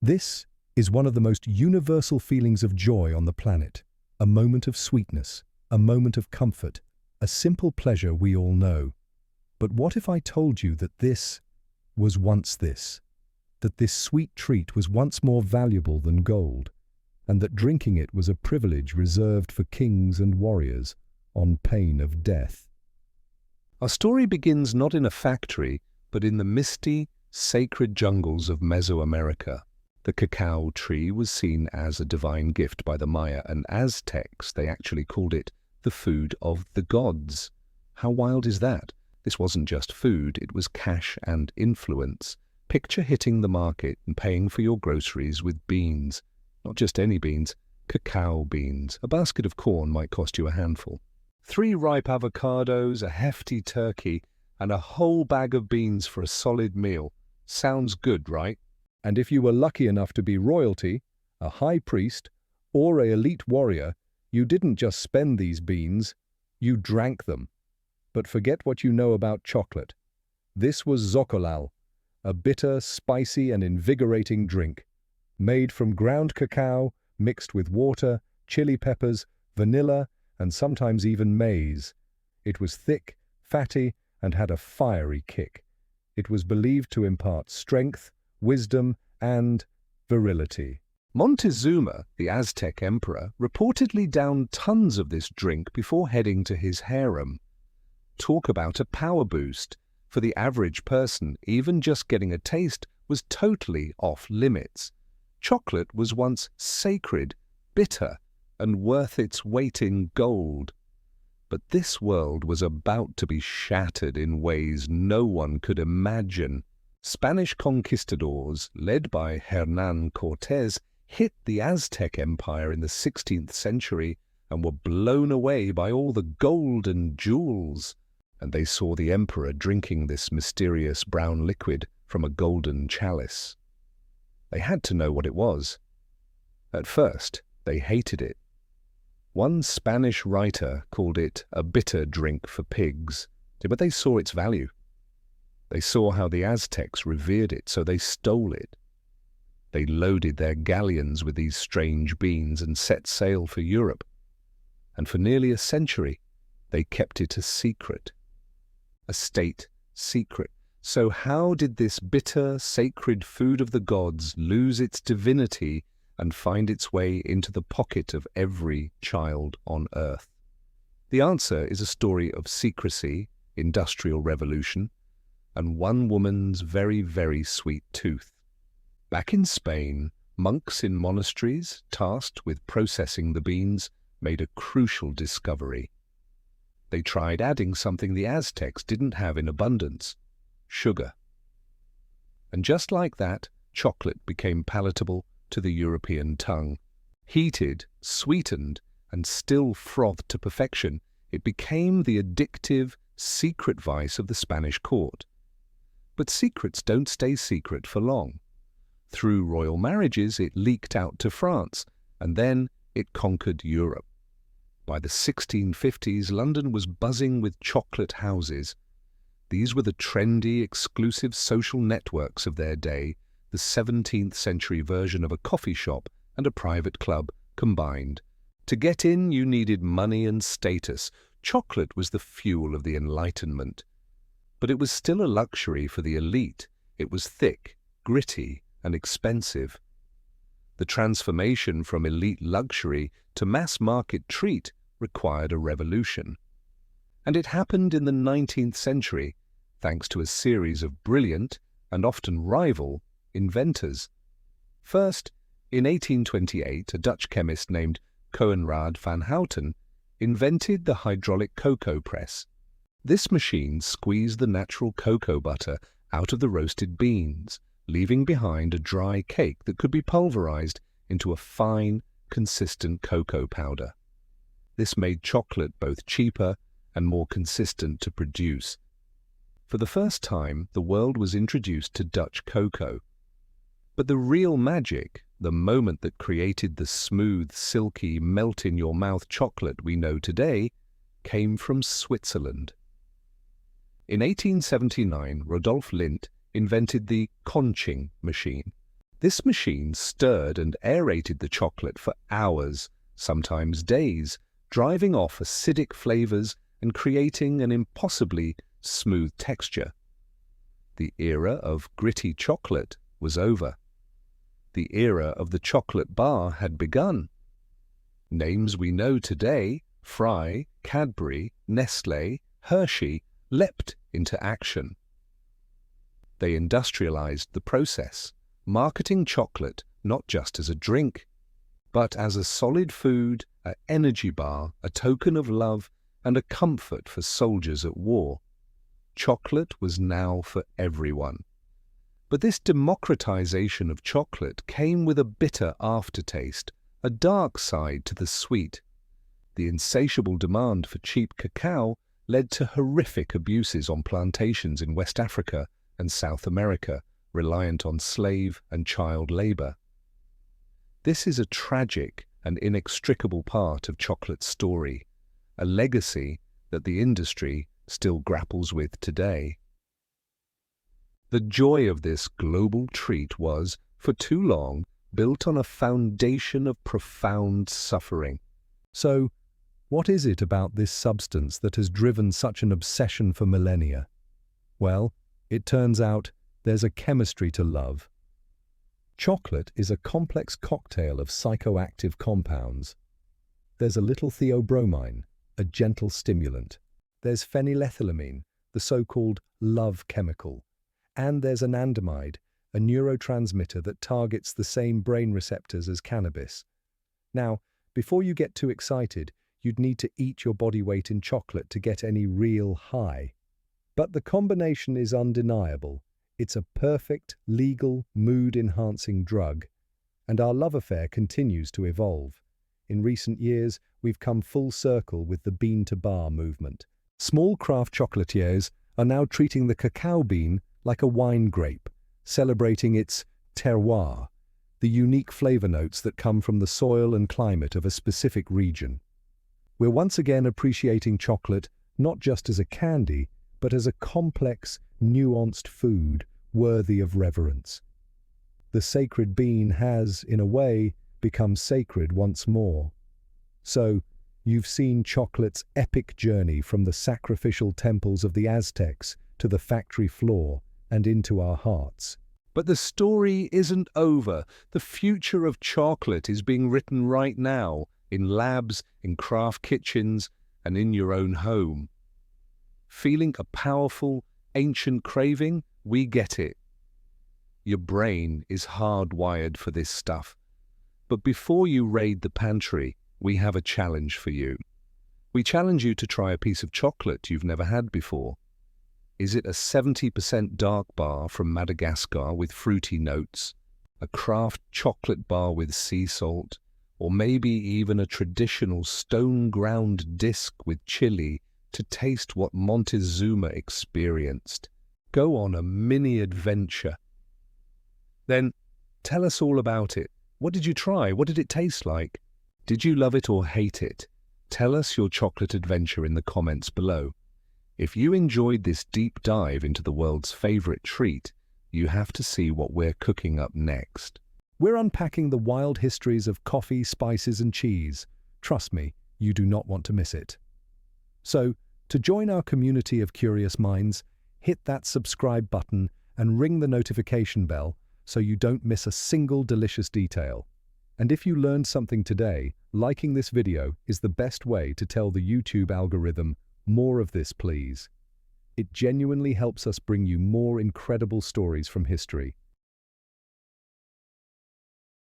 This is one of the most universal feelings of joy on the planet, a moment of sweetness, a moment of comfort, a simple pleasure we all know. But what if I told you that this was once this, that this sweet treat was once more valuable than gold, and that drinking it was a privilege reserved for kings and warriors on pain of death? Our story begins not in a factory, but in the misty, sacred jungles of Mesoamerica. The cacao tree was seen as a divine gift by the Maya and Aztecs. They actually called it the food of the gods. How wild is that? This wasn't just food, it was cash and influence. Picture hitting the market and paying for your groceries with beans. Not just any beans, cacao beans. A basket of corn might cost you a handful. 3 ripe avocados, a hefty turkey, and a whole bag of beans for a solid meal. Sounds good, right? And if you were lucky enough to be royalty, a high priest, or an elite warrior, you didn't just spend these beans, you drank them. But forget what you know about chocolate. This was xocolātl, a bitter, spicy and invigorating drink, made from ground cacao mixed with water, chili peppers, vanilla, and sometimes even maize. It was thick, fatty, and had a fiery kick. It was believed to impart strength, wisdom, and virility. Montezuma, the Aztec emperor, reportedly downed tons of this drink before heading to his harem. Talk about a power boost. For the average person, even just getting a taste was totally off limits. Chocolate was once sacred, bitter, and worth its weight in gold. But this world was about to be shattered in ways no one could imagine. Spanish conquistadors, led by Hernán Cortés, hit the Aztec Empire in the 16th century and were blown away by all the gold and jewels. And they saw the emperor drinking this mysterious brown liquid from a golden chalice. They had to know what it was. At first, they hated it. One Spanish writer called it a bitter drink for pigs, but they saw its value. They saw how the Aztecs revered it, so they stole it. They loaded their galleons with these strange beans and set sail for Europe. And for nearly a century, they kept it a secret. A state secret. So how did this bitter, sacred food of the gods lose its divinity and find its way into the pocket of every child on earth? The answer is a story of secrecy, industrial revolution, and one woman's very, very sweet tooth. Back in Spain, monks in monasteries, tasked with processing the beans, made a crucial discovery. They tried adding something the Aztecs didn't have in abundance: sugar. And just like that, chocolate became palatable to the European tongue. Heated, sweetened, and still frothed to perfection, it became the addictive, secret vice of the Spanish court. But secrets don't stay secret for long. Through royal marriages, it leaked out to France, and then it conquered Europe. By the 1650s, London was buzzing with chocolate houses. These were the trendy, exclusive social networks of their day, the 17th century version of a coffee shop and a private club combined. To get in, you needed money and status. Chocolate was the fuel of the Enlightenment. But it was still a luxury for the elite. It was thick, gritty, and expensive. The transformation from elite luxury to mass-market treat required a revolution. And it happened in the 19th century, thanks to a series of brilliant, and often rival, inventors. First, in 1828, a Dutch chemist named Coenraad van Houten invented the hydraulic cocoa press. This machine squeezed the natural cocoa butter out of the roasted beans, leaving behind a dry cake that could be pulverized into a fine, consistent cocoa powder. This made chocolate both cheaper and more consistent to produce. For the first time, the world was introduced to Dutch cocoa. But the real magic, the moment that created the smooth, silky, melt-in-your-mouth chocolate we know today, came from Switzerland. In 1879, Rodolphe Lindt invented the conching machine. This machine stirred and aerated the chocolate for hours, sometimes days, driving off acidic flavors and creating an impossibly smooth texture. The era of gritty chocolate was over. The era of the chocolate bar had begun. Names we know today, Fry, Cadbury, Nestlé, Hershey, leapt into action. They industrialized the process, marketing chocolate not just as a drink, but as a solid food, an energy bar, a token of love, and a comfort for soldiers at war. Chocolate was now for everyone. But this democratization of chocolate came with a bitter aftertaste, a dark side to the sweet. The insatiable demand for cheap cacao led to horrific abuses on plantations in West Africa and South America, reliant on slave and child labor. This is a tragic and inextricable part of chocolate's story, a legacy that the industry still grapples with today. The joy of this global treat was, for too long, built on a foundation of profound suffering. So, what is it about this substance that has driven such an obsession for millennia? Well, it turns out there's a chemistry to love. Chocolate is a complex cocktail of psychoactive compounds. There's a little theobromine, a gentle stimulant. There's phenylethylamine, the so-called love chemical. And there's anandamide, a neurotransmitter that targets the same brain receptors as cannabis. Now, before you get too excited, you'd need to eat your body weight in chocolate to get any real high. But the combination is undeniable. It's a perfect, legal, mood-enhancing drug. And our love affair continues to evolve. In recent years, we've come full circle with the bean-to-bar movement. Small craft chocolatiers are now treating the cacao bean like a wine grape, celebrating its terroir, the unique flavor notes that come from the soil and climate of a specific region. We're once again appreciating chocolate not just as a candy, but as a complex, nuanced food worthy of reverence. The sacred bean has, in a way, become sacred once more. So, you've seen chocolate's epic journey from the sacrificial temples of the Aztecs to the factory floor and into our hearts. But the story isn't over. The future of chocolate is being written right now, in labs, in craft kitchens, and in your own home. Feeling a powerful, ancient craving? We get it. Your brain is hardwired for this stuff. But before you raid the pantry, we have a challenge for you. We challenge you to try a piece of chocolate you've never had before. Is it a 70% dark bar from Madagascar with fruity notes, a craft chocolate bar with sea salt, or maybe even a traditional stone-ground disc with chili to taste what Montezuma experienced? Go on a mini adventure. Then tell us all about it. What did you try? What did it taste like? Did you love it or hate it? Tell us your chocolate adventure in the comments below. If you enjoyed this deep dive into the world's favorite treat, you have to see what we're cooking up next. We're unpacking the wild histories of coffee, spices, and cheese. Trust me, you do not want to miss it. So, to join our community of curious minds, hit that subscribe button and ring the notification bell so you don't miss a single delicious detail. And if you learned something today, liking this video is the best way to tell the YouTube algorithm, more of this, please. It genuinely helps us bring you more incredible stories from history.